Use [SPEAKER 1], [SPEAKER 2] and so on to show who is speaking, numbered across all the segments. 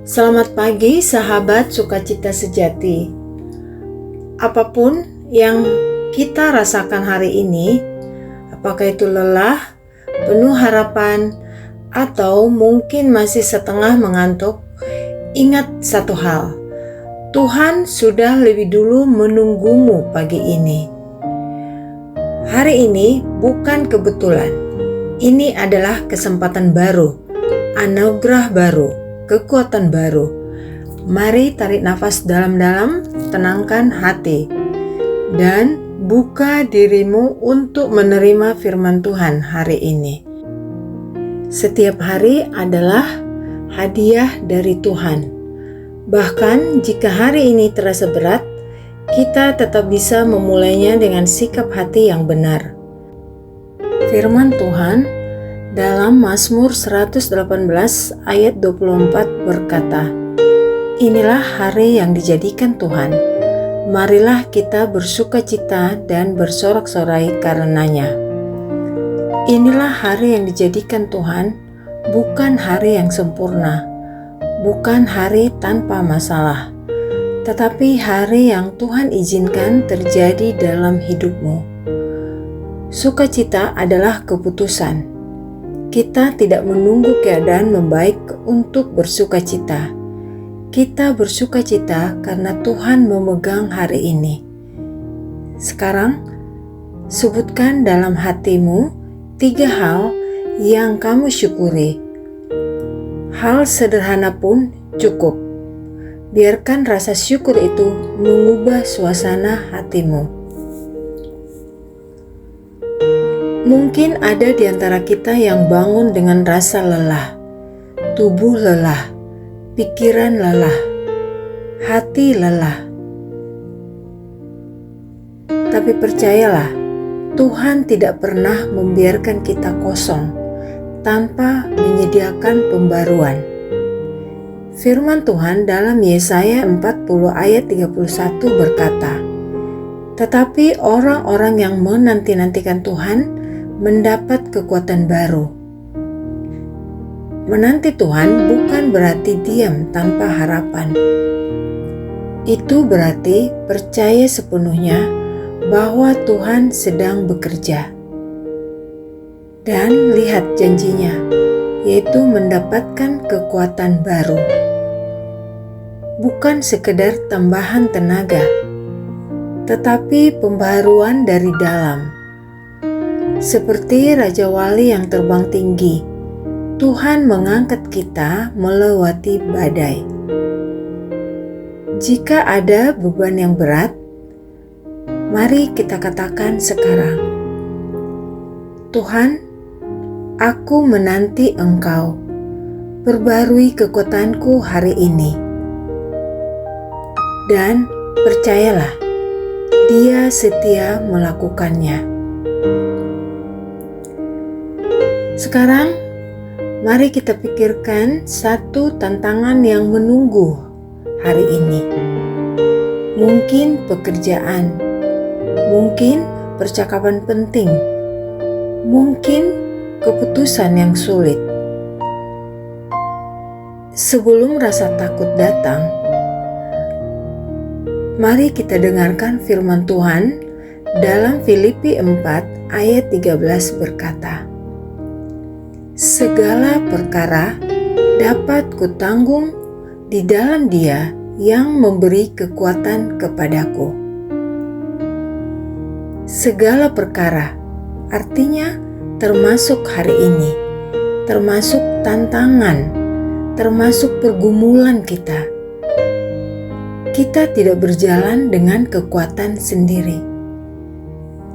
[SPEAKER 1] Selamat pagi sahabat sukacita sejati. Apapun yang kita rasakan hari ini, apakah itu lelah, penuh harapan, atau mungkin masih setengah mengantuk, ingat satu hal, Tuhan sudah lebih dulu menunggumu pagi ini. Hari ini bukan kebetulan, ini adalah kesempatan baru, anugerah baru, kekuatan baru. Mari tarik nafas dalam-dalam, tenangkan hati, dan buka dirimu untuk menerima firman Tuhan hari ini. Setiap hari adalah hadiah dari Tuhan. Bahkan jika hari ini terasa berat, kita tetap bisa memulainya dengan sikap hati yang benar. Firman Tuhan dalam Mazmur 118 ayat 24 berkata, "Inilah hari yang dijadikan Tuhan, marilah kita bersukacita dan bersorak-sorai karenanya." Inilah hari yang dijadikan Tuhan, bukan hari yang sempurna, bukan hari tanpa masalah, tetapi hari yang Tuhan izinkan terjadi dalam hidupmu. Sukacita adalah keputusan. Kita tidak menunggu keadaan membaik untuk bersukacita. Kita bersukacita karena Tuhan memegang hari ini. Sekarang, sebutkan dalam hatimu 3 hal yang kamu syukuri. Hal sederhana pun cukup. Biarkan rasa syukur itu mengubah suasana hatimu. Mungkin ada di antara kita yang bangun dengan rasa lelah, tubuh lelah, pikiran lelah, hati lelah. Tapi percayalah, Tuhan tidak pernah membiarkan kita kosong tanpa menyediakan pembaruan. Firman Tuhan dalam Yesaya 40 ayat 31 berkata, "Tetapi orang-orang yang menanti-nantikan Tuhan mendapat kekuatan baru." Menanti Tuhan bukan berarti diam tanpa harapan. Itu berarti percaya sepenuhnya bahwa Tuhan sedang bekerja. Dan lihat janjinya, yaitu mendapatkan kekuatan baru. Bukan sekedar tambahan tenaga, tetapi pembaruan dari dalam. Seperti Raja Wali yang terbang tinggi, Tuhan mengangkat kita melewati badai. Jika ada beban yang berat, mari kita katakan sekarang, "Tuhan, aku menanti Engkau, perbarui kekuatanku hari ini." Dan percayalah, Dia setia melakukannya. Sekarang, mari kita pikirkan satu tantangan yang menunggu hari ini. Mungkin pekerjaan, mungkin percakapan penting, mungkin keputusan yang sulit. Sebelum rasa takut datang, mari kita dengarkan firman Tuhan dalam Filipi 4 ayat 13 berkata, "Segala perkara dapat kutanggung di dalam Dia yang memberi kekuatan kepadaku." Segala perkara artinya termasuk hari ini, termasuk tantangan, termasuk pergumulan kita. Kita tidak berjalan dengan kekuatan sendiri.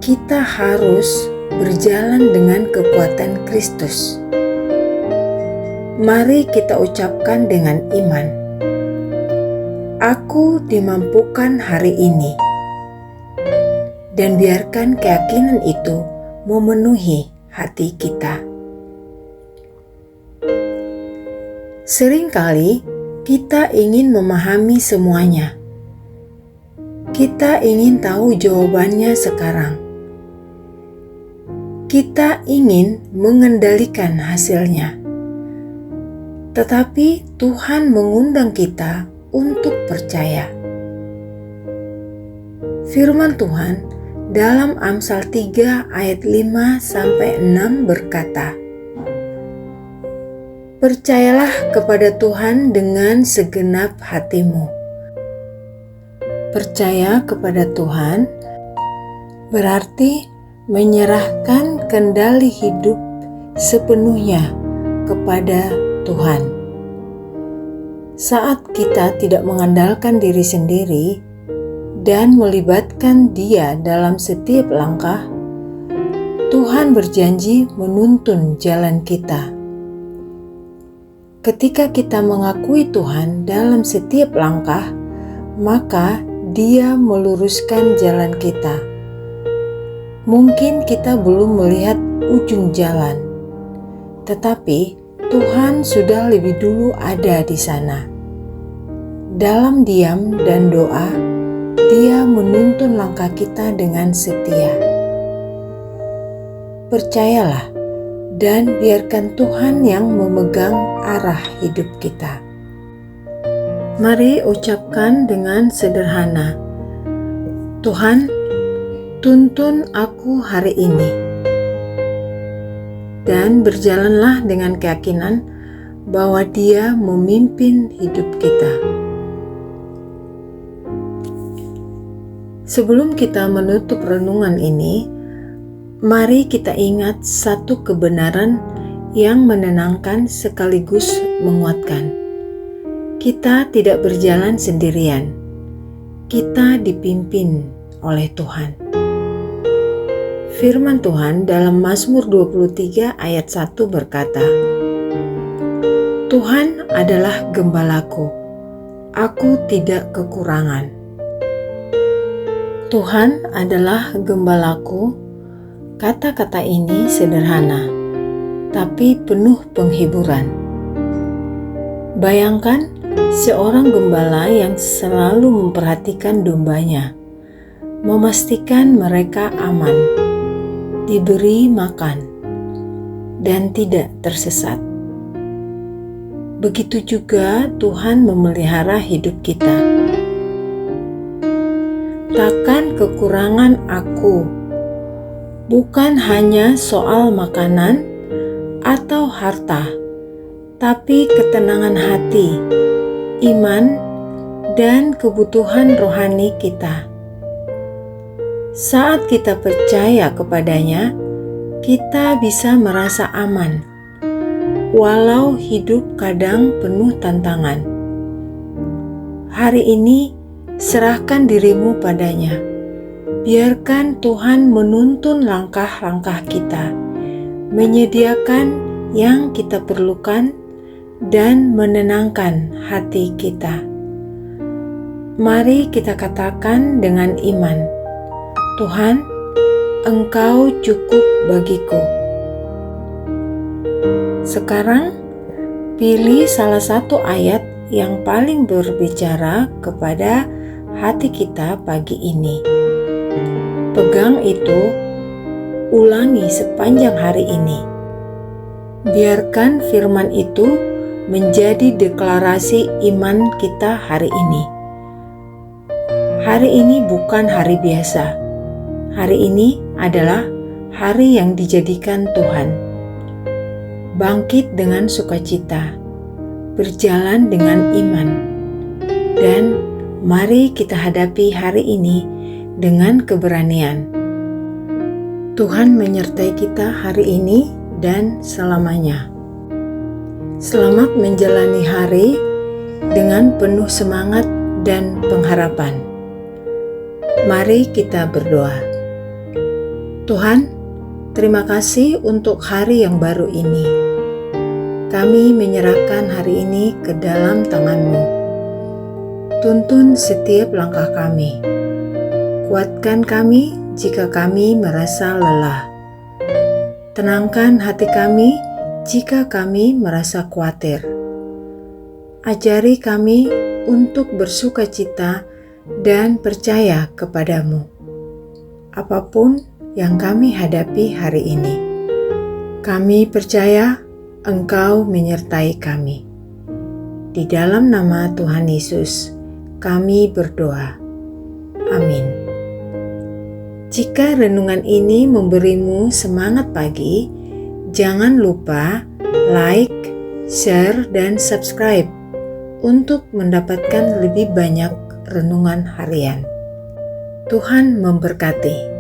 [SPEAKER 1] Kita harus berjalan dengan kekuatan Kristus. Mari kita ucapkan dengan iman, "Aku dimampukan hari ini." Dan biarkan keyakinan itu memenuhi hati kita. Seringkali kita ingin memahami semuanya. Kita ingin tahu jawabannya sekarang. Kita ingin mengendalikan hasilnya. tetapi Tuhan mengundang kita untuk percaya. Firman Tuhan dalam Amsal 3 ayat 5-6 berkata, "Percayalah kepada Tuhan dengan segenap hatimu." Percaya kepada Tuhan berarti menyerahkan kendali hidup sepenuhnya kepada Tuhan. Saat kita tidak mengandalkan diri sendiri dan melibatkan Dia dalam setiap langkah, Tuhan berjanji menuntun jalan kita. Ketika kita mengakui Tuhan dalam setiap langkah, maka Dia meluruskan jalan kita. Mungkin kita belum melihat ujung jalan, tetapi Tuhan sudah lebih dulu ada di sana. Dalam diam dan doa, Dia menuntun langkah kita dengan setia. Percayalah dan biarkan Tuhan yang memegang arah hidup kita. Mari ucapkan dengan sederhana, "Tuhan, tuntun aku hari ini." Dan berjalanlah dengan keyakinan bahwa Dia memimpin hidup kita. Sebelum kita menutup renungan ini, mari kita ingat satu kebenaran yang menenangkan sekaligus menguatkan. Kita tidak berjalan sendirian. Kita dipimpin oleh Tuhan. Firman Tuhan dalam Mazmur 23 ayat 1 berkata, "Tuhan adalah gembalaku, aku tidak kekurangan." Tuhan adalah gembalaku. Kata-kata ini sederhana, tapi penuh penghiburan. Bayangkan seorang gembala yang selalu memperhatikan dombanya, memastikan mereka aman, diberi makan, dan tidak tersesat. Begitu juga Tuhan memelihara hidup kita. Takkan kekurangan aku, bukan hanya soal makanan atau harta, tapi ketenangan hati, iman, dan kebutuhan rohani kita. Saat kita percaya kepadanya, kita bisa merasa aman, walau hidup kadang penuh tantangan. Hari ini, serahkan dirimu padanya. Biarkan Tuhan menuntun langkah-langkah kita, menyediakan yang kita perlukan, dan menenangkan hati kita. Mari kita katakan dengan iman, "Tuhan, Engkau cukup bagiku." Sekarang, pilih salah satu ayat yang paling berbicara kepada hati kita pagi ini. Pegang itu, ulangi sepanjang hari ini. Biarkan firman itu menjadi deklarasi iman kita hari ini. Hari ini bukan hari biasa. Hari ini adalah hari yang dijadikan Tuhan. Bangkit dengan sukacita, berjalan dengan iman, dan mari kita hadapi hari ini dengan keberanian. Tuhan menyertai kita hari ini dan selamanya. Selamat menjalani hari dengan penuh semangat dan pengharapan. Mari kita berdoa. Tuhan, terima kasih untuk hari yang baru ini. Kami menyerahkan hari ini ke dalam tangan-Mu. Tuntun setiap langkah kami. Kuatkan kami jika kami merasa lelah. Tenangkan hati kami jika kami merasa khawatir. Ajari kami untuk bersuka-cita dan percaya kepadamu. Apapun yang kami hadapi hari ini, kami percaya Engkau menyertai kami. Di dalam nama Tuhan Yesus, kami berdoa. Amin. Jika renungan ini memberimu semangat pagi, jangan lupa like, share, dan subscribe untuk mendapatkan lebih banyak renungan harian. Tuhan memberkati.